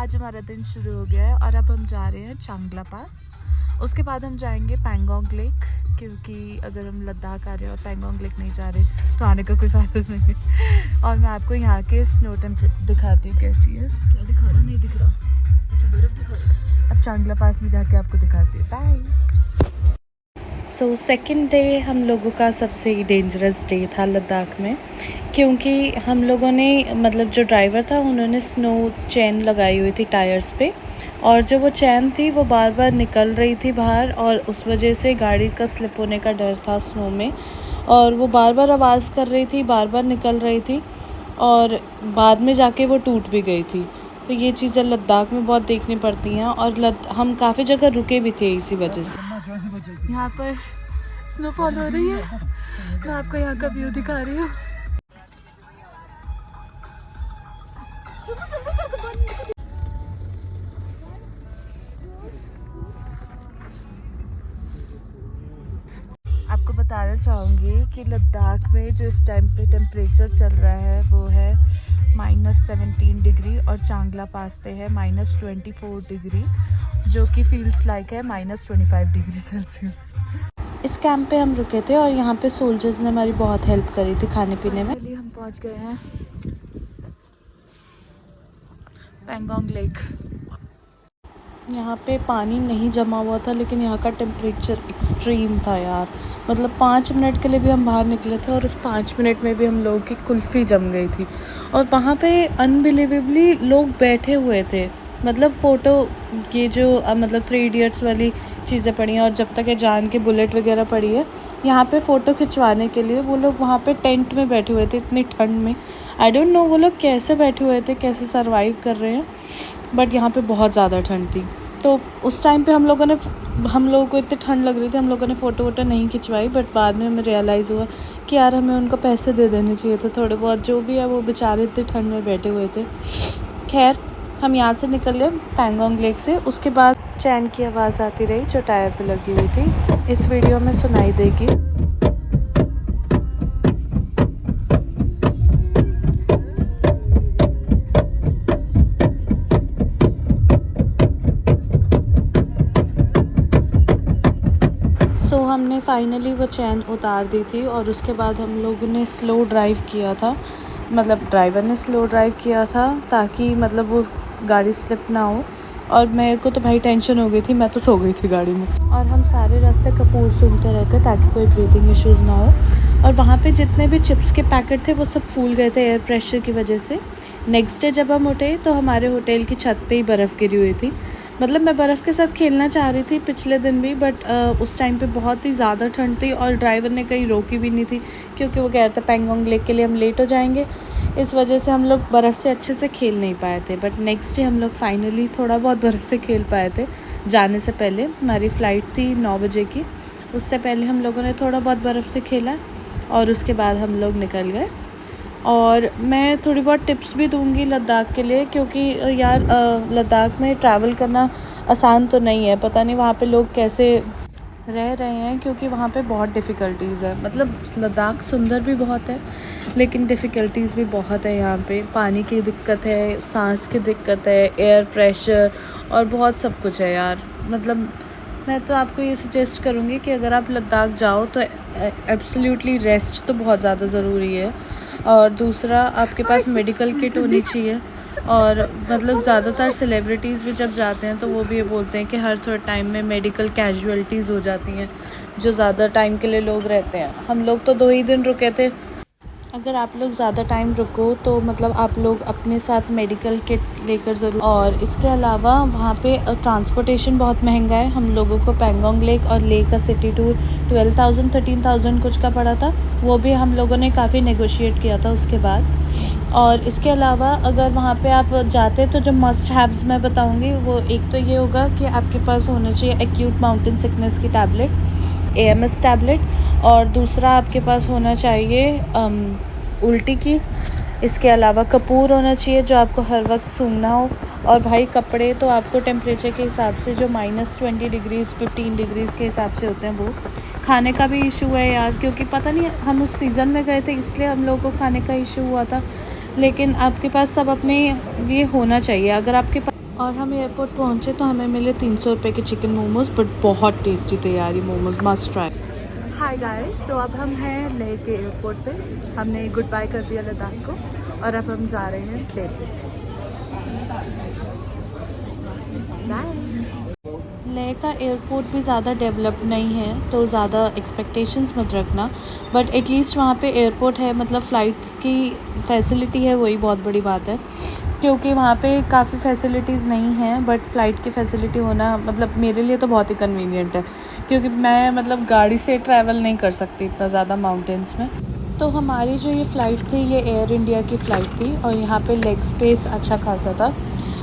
आज हमारा दिन शुरू हो गया है और अब हम जा रहे हैं चांगला पास। उसके बाद हम जाएंगे पैंगोंग लेक, क्योंकि अगर हम लद्दाख आ रहे हैं और पैंगोंग लेक नहीं जा रहे तो आने का कोई फ़ायदा नहीं है। और मैं आपको यहाँ के स्नो टेम्परेचर दिखाती हूँ कैसी है। क्या दिखा रहा? नहीं दिख रहा। अच्छा, बर्फ दिखा रहा। अब चांगला पास भी जाके आपको दिखाती हूँ। बाय। सो सेकेंड डे हम लोगों का सबसे डेंजरस डे था लद्दाख में, क्योंकि हम लोगों ने मतलब जो ड्राइवर था उन्होंने स्नो चेन लगाई हुई थी टायर्स पे, और जो वो चैन थी वो बार बार निकल रही थी बाहर, और उस वजह से गाड़ी का स्लिप होने का डर था स्नो में, और वो बार बार आवाज़ कर रही थी, बार बार निकल रही थी, और बाद में जाके वो टूट भी गई थी। तो ये चीज़ें लद्दाख में बहुत देखनी पड़ती हैं, और हम काफ़ी जगह रुके भी थे इसी वजह से। यहाँ पर स्नोफॉल हो रही है, मैं आपको यहाँ का व्यू दिखा रही हूँ। आपको बताना चाहूँगी कि लद्दाख में जो इस टाइम पे टेम्परेचर चल रहा है वो है -17 डिग्री, और चांगला पास पे है -24 डिग्री, जो कि फील्स लाइक है -25 डिग्री सेल्सियस। इस कैंप पे हम रुके थे और यहाँ पे सोल्जर्स ने हमारी बहुत हेल्प करी थी खाने पीने में। चलिए हम पहुँच गए हैं पैंगोंग लेक। यहाँ पे पानी नहीं जमा हुआ था, लेकिन यहाँ का टेम्परेचर एक्सट्रीम था यार। मतलब 5 मिनट के लिए भी हम बाहर निकले थे और उस 5 मिनट में भी हम लोगों की कुल्फ़ी जम गई थी, और वहाँ पे अनबिलीवेबली लोग बैठे हुए थे। मतलब फ़ोटो ये जो मतलब 3 इडियट्स वाली चीज़ें पड़ी हैं, और जब तक है जान की बुलेट वगैरह पड़ी है, यहाँ पे फ़ोटो खिंचवाने के लिए वो लोग वहाँ पे टेंट में बैठे हुए थे इतनी ठंड में। आई डोंट नो वो लोग कैसे बैठे हुए थे, कैसे सर्वाइव कर रहे हैं, बट यहाँ पे बहुत ज़्यादा ठंड थी। तो उस टाइम पे हम लोगों को इतनी ठंड लग रही थी, हम लोगों ने फ़ोटो वोटो नहीं खिंचवाई, बट बाद में हमें रियलाइज़ हुआ कि यार हमें उनको पैसे दे देने चाहिए थे थोड़े बहुत, जो भी है वो बेचारे इतनी ठंड में बैठे हुए थे। खैर हम यहाँ से निकल गए पैंगोंग लेक से। उसके बाद चैन की आवाज़ आती रही जो टायर पे लगी हुई थी, इस वीडियो में सुनाई देगी। हमने फाइनली वो चैन उतार दी थी, और उसके बाद हम लोगों ने स्लो ड्राइव किया था। मतलब ड्राइवर ने स्लो ड्राइव किया था ताकि मतलब वो गाड़ी स्लिप ना हो, और मेरे को तो भाई टेंशन हो गई थी, मैं तो सो गई थी गाड़ी में। और हम सारे रास्ते कपूर सूंघते रहते ताकि कोई ब्रीथिंग इश्यूज़ ना हो। और वहाँ पे जितने भी चिप्स के पैकेट थे वो सब फूल गए थे एयर प्रेशर की वजह से। नेक्स्ट डे जब हम उठे तो हमारे होटल की छत पे ही बर्फ़ गिरी हुई थी। मतलब मैं बर्फ़ के साथ खेलना चाह रही थी पिछले दिन भी, बट उस टाइम पे बहुत ही ज़्यादा ठंड थी, और ड्राइवर ने कहीं रोकी भी नहीं थी, क्योंकि वो कह रहा था पैंगोंग लेक के लिए हम लेट हो जाएंगे। इस वजह से हम लोग बर्फ़ से अच्छे से खेल नहीं पाए थे, बट नेक्स्ट डे हम लोग फाइनली थोड़ा बहुत बर्फ़ से खेल पाए थे। जाने से पहले हमारी फ़्लाइट थी 9 बजे की, उससे पहले हम लोगों ने थोड़ा बहुत बर्फ़ से खेला, और उसके बाद हम लोग निकल गए। और मैं थोड़ी बहुत टिप्स भी दूंगी लद्दाख के लिए, क्योंकि यार लद्दाख में ट्रैवल करना आसान तो नहीं है। पता नहीं वहाँ पे लोग कैसे रह रहे हैं, क्योंकि वहाँ पे बहुत डिफ़िकल्टीज़ है। मतलब लद्दाख सुंदर भी बहुत है, लेकिन डिफ़िकल्टीज़ भी बहुत है। यहाँ पे पानी की दिक्कत है, सांस की दिक्कत है, एयर प्रेशर, और बहुत सब कुछ है यार। मतलब मैं तो आपको ये सजेस्ट करूँगी कि अगर आप लद्दाख जाओ तो एब्सोल्युटली रेस्ट तो बहुत ज़्यादा ज़रूरी है, और दूसरा आपके पास मेडिकल किट होनी चाहिए। और मतलब ज़्यादातर सेलिब्रिटीज़ भी जब जाते हैं तो वो भी ये बोलते हैं कि हर थोड़े टाइम में मेडिकल कैजुअल्टीज़ हो जाती हैं जो ज़्यादा टाइम के लिए लोग रहते हैं। हम लोग तो 2 ही दिन रुके थे। अगर आप लोग ज़्यादा टाइम रुको तो मतलब आप लोग अपने साथ मेडिकल किट लेकर ज़रूर। और इसके अलावा वहाँ पे ट्रांसपोर्टेशन बहुत महंगा है। हम लोगों को पैंगोंग लेक और लेक का सिटी टूर 12,000-13,000 कुछ का पड़ा था, वो भी हम लोगों ने काफ़ी नेगोशिएट किया था उसके बाद। और इसके अलावा अगर वहाँ पे आप जाते तो जो मस्ट हैव्स मैं बताऊँगी वो एक तो ये होगा कि आपके पास होना चाहिए एक्यूट माउंटेन सिकनेस की टैबलेट, AMS टैबलेट, और दूसरा आपके पास होना चाहिए उल्टी की। इसके अलावा कपूर होना चाहिए जो आपको हर वक्त सूंघना हो, और भाई कपड़े तो आपको टेम्परेचर के हिसाब से जो -20 डिग्रीज़ 15 डिग्रीज़ के हिसाब से होते हैं वो। खाने का भी इशू है यार, क्योंकि पता नहीं हम उस सीज़न में गए थे इसलिए हम लोगों को खाने का इशू हुआ था, लेकिन आपके पास सब अपने ये होना चाहिए। अगर आपके पास और हम एयरपोर्ट पहुँचे तो हमें मिले 300 रुपये के चिकन मोमोज, बट बहुत टेस्टी थे यार ये momos, must try. Hi guys, so अब हम हैं लेह के एयरपोर्ट पे। हमने गुड बाय कर दिया लद्दाख को और अब हम जा रहे हैं लेह। लेह का एयरपोर्ट भी ज़्यादा डेवलप नहीं है तो ज़्यादा एक्सपेक्टेशंस मत रखना, बट एटलीस्ट वहाँ पे एयरपोर्ट है, मतलब फ़्लाइट्स की फैसिलिटी है, वही बहुत बड़ी बात है। क्योंकि वहाँ पे काफ़ी फैसिलिटीज़ नहीं हैं, बट फ़्लाइट की फ़ैसिलिटी होना मतलब मेरे लिए तो बहुत ही कन्वीनियंट है, क्योंकि मैं मतलब गाड़ी से ट्रैवल नहीं कर सकती इतना ज़्यादा माउंटेंस में। तो हमारी जो ये फ़्लाइट थी ये एयर इंडिया की फ़्लाइट थी और यहाँ पे लेग स्पेस अच्छा खासा था।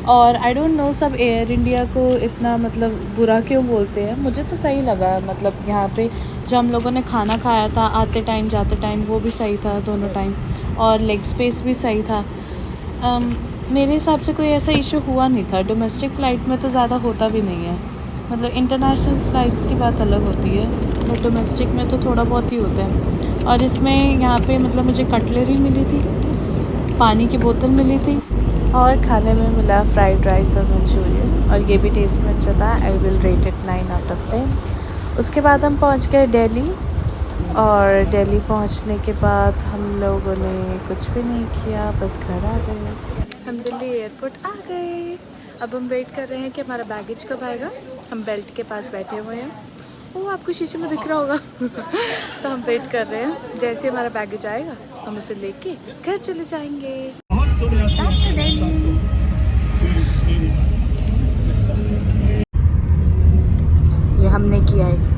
और आई डोंट नो सब एयर इंडिया को इतना मतलब बुरा क्यों बोलते हैं, मुझे तो सही लगा। मतलब यहाँ पे जो हम लोगों ने खाना खाया था आते टाइम जाते टाइम वो भी सही था दोनों टाइम, और लेग स्पेस भी सही था। मेरे हिसाब से कोई ऐसा इशू हुआ नहीं था। डोमेस्टिक फ़्लाइट में तो ज़्यादा होता भी नहीं है, मतलब इंटरनेशनल फ़्लाइट्स की बात अलग होती है, बट डोमेस्टिक में तो थोड़ा बहुत ही होता है। और इसमें यहाँ पे मतलब मुझे कटलरी मिली थी, पानी की बोतल मिली थी और खाने में मिला फ्राइड राइस और मंचूरियन, और ये भी टेस्ट में अच्छा था। I will rate it 9 out of 10। उसके बाद हम पहुँच गए दिल्ली, और दिल्ली पहुँचने के बाद हम लोगों ने कुछ भी नहीं किया, बस घर आ गए। हम दिल्ली एयरपोर्ट आ गए। अब हम वेट कर रहे हैं कि हमारा बैगेज कब आएगा। हम बेल्ट के पास बैठे हुए हैं, वो आपको शीशे में दिख रहा होगा। तो हम वेट कर रहे हैं, जैसे हमारा बैगेज आएगा हम उसे लेके घर चले जाएंगे। ये हमने किया है।